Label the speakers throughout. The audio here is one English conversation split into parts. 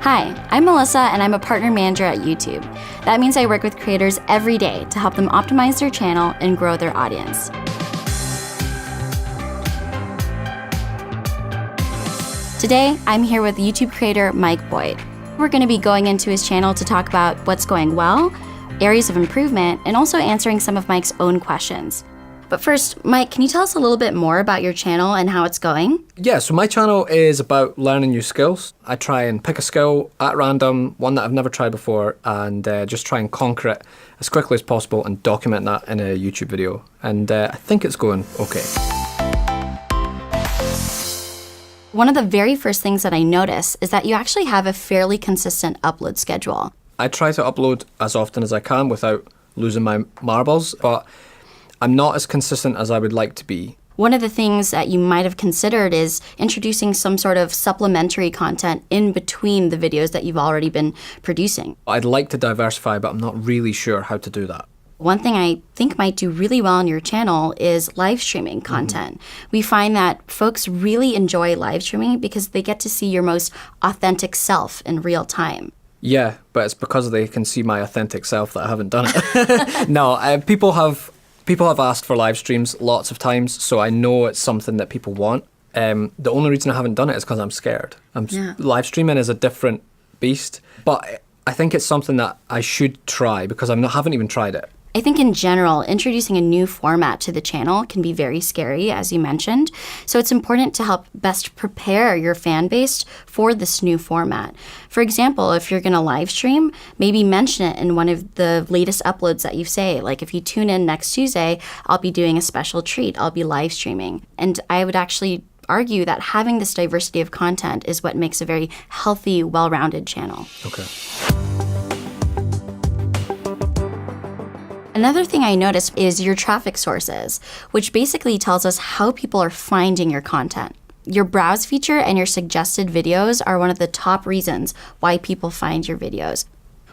Speaker 1: Hi, I'm Melissa and I'm a partner manager at YouTube. That means I work with creators every day to help them optimize their channel and grow their audience. Today, I'm here with YouTube creator Mike Boyd. We're going to be going into his channel to talk about what's going well, areas of improvement, and also answering some of Mike's own questions. But first, Mike, can you tell us a little bit more about your channel and how it's going?
Speaker 2: Yeah, so my channel is about learning new skills. I try and pick a skill at random, one that I've never tried before, and just try and conquer it as quickly as possible and document that in a YouTube video. And I think it's going okay.
Speaker 1: One of the very first things that I notice is that you actually have a fairly consistent upload schedule.
Speaker 2: I try to upload as often as I can without losing my marbles, but I'm not as consistent as I would like to be.
Speaker 1: One of the things that you might have considered is introducing some sort of supplementary content in between the videos that you've already been producing.
Speaker 2: I'd like to diversify, but I'm not really sure how to do that.
Speaker 1: One thing I think might do really well on your channel is live streaming content. We find that folks really enjoy live streaming because they get to see your most authentic self in real time.
Speaker 2: Yeah, but it's because they can see my authentic self that I haven't done it. No, people have asked for live streams lots of times, so I know it's something that people want. The only reason I haven't done it is because I'm scared. Live streaming is a different beast, but I think it's something that I should try because I haven't even tried it.
Speaker 1: I think in general, introducing a new format to the channel can be very scary, as you mentioned. So it's important to help best prepare your fan base for this new format. For example, if you're going to live stream, maybe mention it in one of the latest uploads that you say. Like if you tune in next Tuesday, I'll be doing a special treat. I'll be live streaming. And I would actually argue that having this diversity of content is what makes a very healthy, well-rounded channel.
Speaker 2: Okay.
Speaker 1: Another thing I noticed is your traffic sources, which basically tells us how people are finding your content. Your browse feature and your suggested videos are one of the top reasons why people find your videos.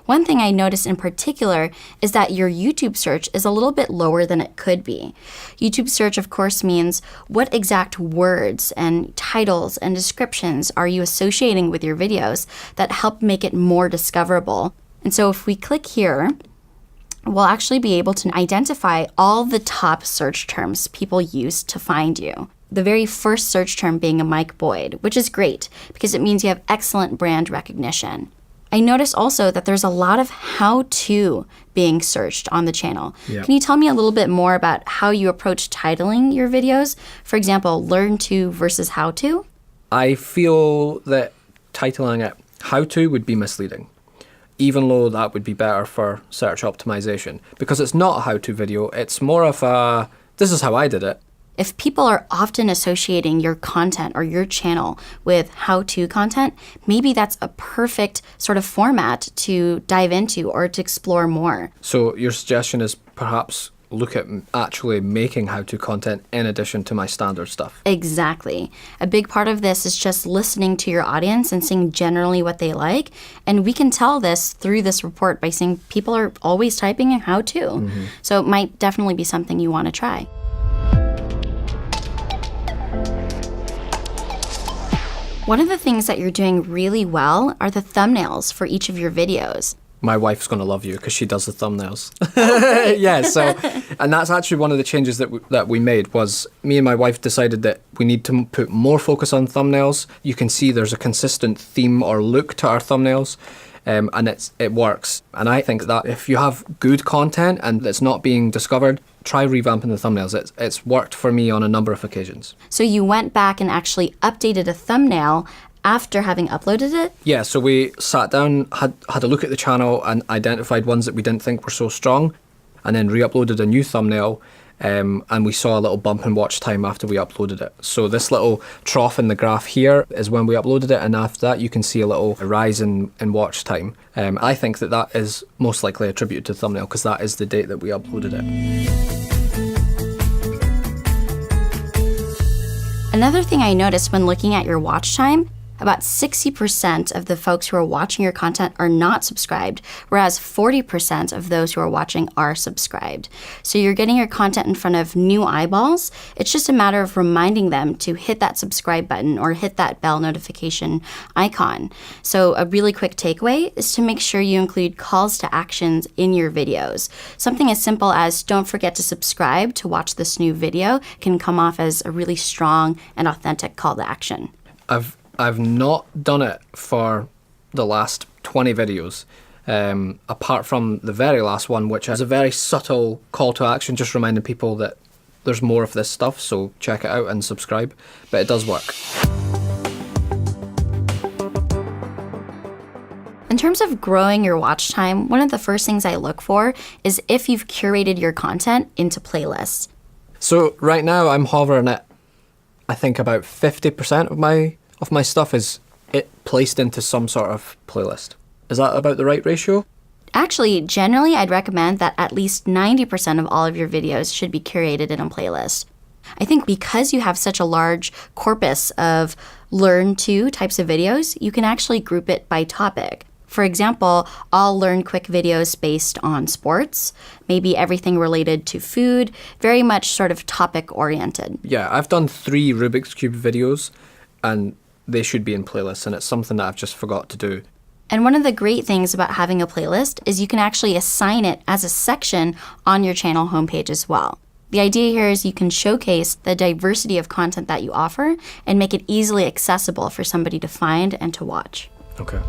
Speaker 1: One thing I noticed in particular is that your YouTube search is a little bit lower than it could be. YouTube search, of course, means what exact words and titles and descriptions are you associating with your videos that help make it more discoverable. And so if we click here, we'll actually be able to identify all the top search terms people use to find you. The very first search term being a Mike Boyd, which is great because it means you have excellent brand recognition. I noticed also that there's a lot of how-to being searched on the channel.
Speaker 2: Yeah.
Speaker 1: Can you tell me a little bit more about how you approach titling your videos? For example, learn to versus how to?
Speaker 2: I feel that titling it how to would be misleading, even though that would be better for search optimization, because it's not a how-to video, it's more of a, this is how I did it.
Speaker 1: If people are often associating your content or your channel with how-to content, maybe that's a perfect sort of format to dive into or to explore more.
Speaker 2: So your suggestion is perhaps look at actually making how-to content in addition to my standard stuff.
Speaker 1: Exactly. A big part of this is just listening to your audience and seeing generally what they like. And we can tell this through this report by seeing people are always typing in how-to. So it might definitely be something you want to try. One of the things that you're doing really well are the thumbnails for each of your videos.
Speaker 2: My wife's going to love you because she does the thumbnails. Yeah, so, and that's actually one of the changes that we made was me and my wife decided that we need to put more focus on thumbnails. You can see there's a consistent theme or look to our thumbnails, and it works. And I think that if you have good content and it's not being discovered, try revamping the thumbnails. It's worked for me on a number of occasions.
Speaker 1: So you went back and actually updated a thumbnail after having uploaded it?
Speaker 2: Yeah, so we sat down, had a look at the channel and identified ones that we didn't think were so strong, and then re-uploaded a new thumbnail, and we saw a little bump in watch time after we uploaded it. So this little trough in the graph here is when we uploaded it, and after that you can see a little rise in watch time. I think that is most likely attributed to the thumbnail because that is the date that we uploaded it. Another
Speaker 1: thing I noticed when looking at your watch time, about 60% of the folks who are watching your content are not subscribed, whereas 40% of those who are watching are subscribed. So you're getting your content in front of new eyeballs. It's just a matter of reminding them to hit that subscribe button or hit that bell notification icon. So a really quick takeaway is to make sure you include calls to actions in your videos. Something as simple as don't forget to subscribe to watch this new video can come off as a really strong and authentic call to action.
Speaker 2: I've not done it for the last 20 videos, apart from the very last one, which is a very subtle call to action, just reminding people that there's more of this stuff, so check it out and subscribe. But it does work.
Speaker 1: In terms of growing your watch time, one of the first things I look for is if you've curated your content into playlists.
Speaker 2: So right now I'm hovering at, I think about 50% of my stuff is it placed into some sort of playlist. Is that about the right ratio?
Speaker 1: Actually, generally, I'd recommend that at least 90% of all of your videos should be curated in a playlist. I think because you have such a large corpus of learn to types of videos, you can actually group it by topic. For example, I'll learn quick videos based on sports, maybe everything related to food, very much sort of topic oriented.
Speaker 2: Yeah, I've done 3 Rubik's Cube videos and they should be in playlists, and it's something that I've just forgot to do.
Speaker 1: And one of the great things about having a playlist is you can actually assign it as a section on your channel homepage as well. The idea here is you can showcase the diversity of content that you offer and make it easily accessible for somebody to find and to watch.
Speaker 2: Okay.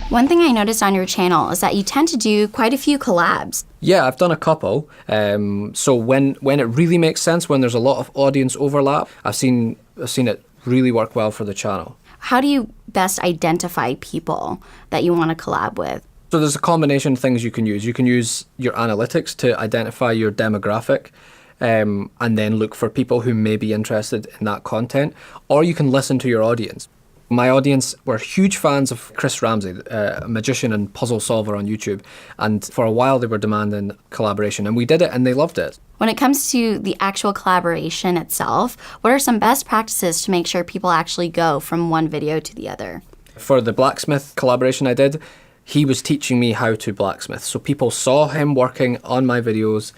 Speaker 1: One thing I noticed on your channel is that you tend to do quite a few collabs.
Speaker 2: Yeah, I've done a couple. So when it really makes sense, when there's a lot of audience overlap, I've seen it really work well for the channel.
Speaker 1: How do you best identify people that you want to collab with?
Speaker 2: So there's a combination of things you can use. You can use your analytics to identify your demographic, and then look for people who may be interested in that content, or you can listen to your audience. My audience were huge fans of Chris Ramsey, a magician and puzzle solver on YouTube, and for a while they were demanding collaboration, and we did it and they loved it.
Speaker 1: When it comes to the actual collaboration itself, what are some best practices to make sure people actually go from one video to the other?
Speaker 2: For the blacksmith collaboration I did, he was teaching me how to blacksmith. So people saw him working on my videos,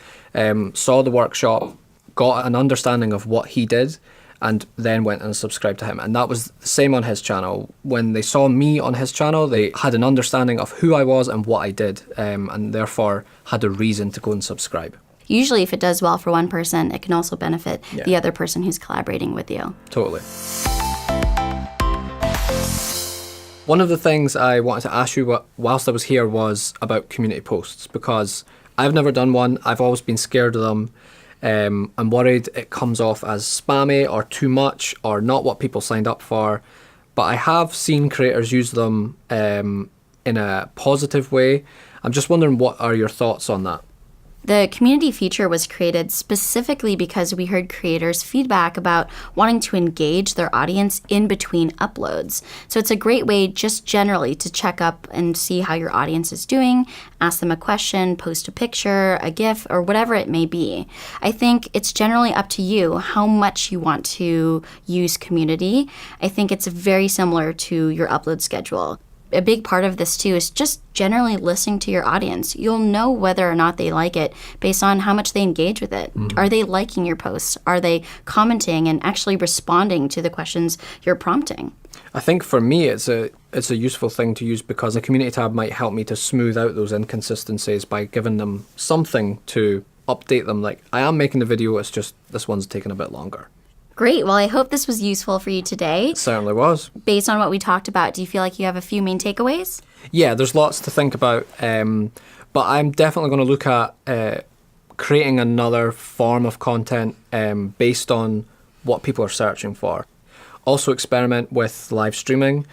Speaker 2: saw the workshop, got an understanding of what he did, and then went and subscribed to him. And that was the same on his channel. When they saw me on his channel, they had an understanding of who I was and what I did, and therefore had a reason to go and subscribe.
Speaker 1: Usually if it does well for one person, it can also benefit the other person who's collaborating with you.
Speaker 2: Totally. One of the things I wanted to ask you whilst I was here was about community posts, because I've never done one. I've always been scared of them. I'm worried it comes off as spammy or too much or not what people signed up for. But I have seen creators use them in a positive way. I'm just wondering, what are your thoughts on that?
Speaker 1: The community feature was created specifically because we heard creators' feedback about wanting to engage their audience in between uploads. So it's a great way just generally to check up and see how your audience is doing, ask them a question, post a picture, a GIF, or whatever it may be. I think it's generally up to you how much you want to use community. I think it's very similar to your upload schedule. A big part of this too is just generally listening to your audience. You'll know whether or not they like it based on how much they engage with it. Mm-hmm. Are they liking your posts? Are they commenting and actually responding to the questions you're prompting?
Speaker 2: I think for me it's a useful thing to use because the community tab might help me to smooth out those inconsistencies by giving them something to update them. Like, I am making the video, it's just this one's taking a bit longer.
Speaker 1: Great. Well, I hope this was useful for you today.
Speaker 2: It certainly was.
Speaker 1: Based on what we talked about, do you feel like you have a few main takeaways? Yeah,
Speaker 2: there's lots to think about, but I'm definitely going to look at creating another form of content based on what people are searching for. Also experiment with live streaming,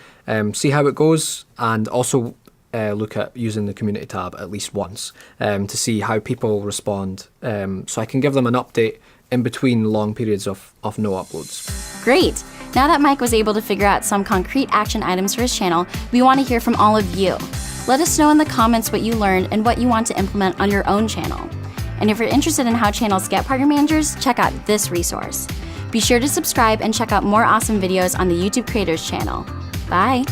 Speaker 2: see how it goes, and also look at using the community tab at least once to see how people respond, so I can give them an update in between long periods of no uploads.
Speaker 1: Great. Now that Mike was able to figure out some concrete action items for his channel, we want to hear from all of you. Let us know in the comments what you learned and what you want to implement on your own channel. And if you're interested in how channels get partner managers, check out this resource. Be sure to subscribe and check out more awesome videos on the YouTube Creators channel. Bye!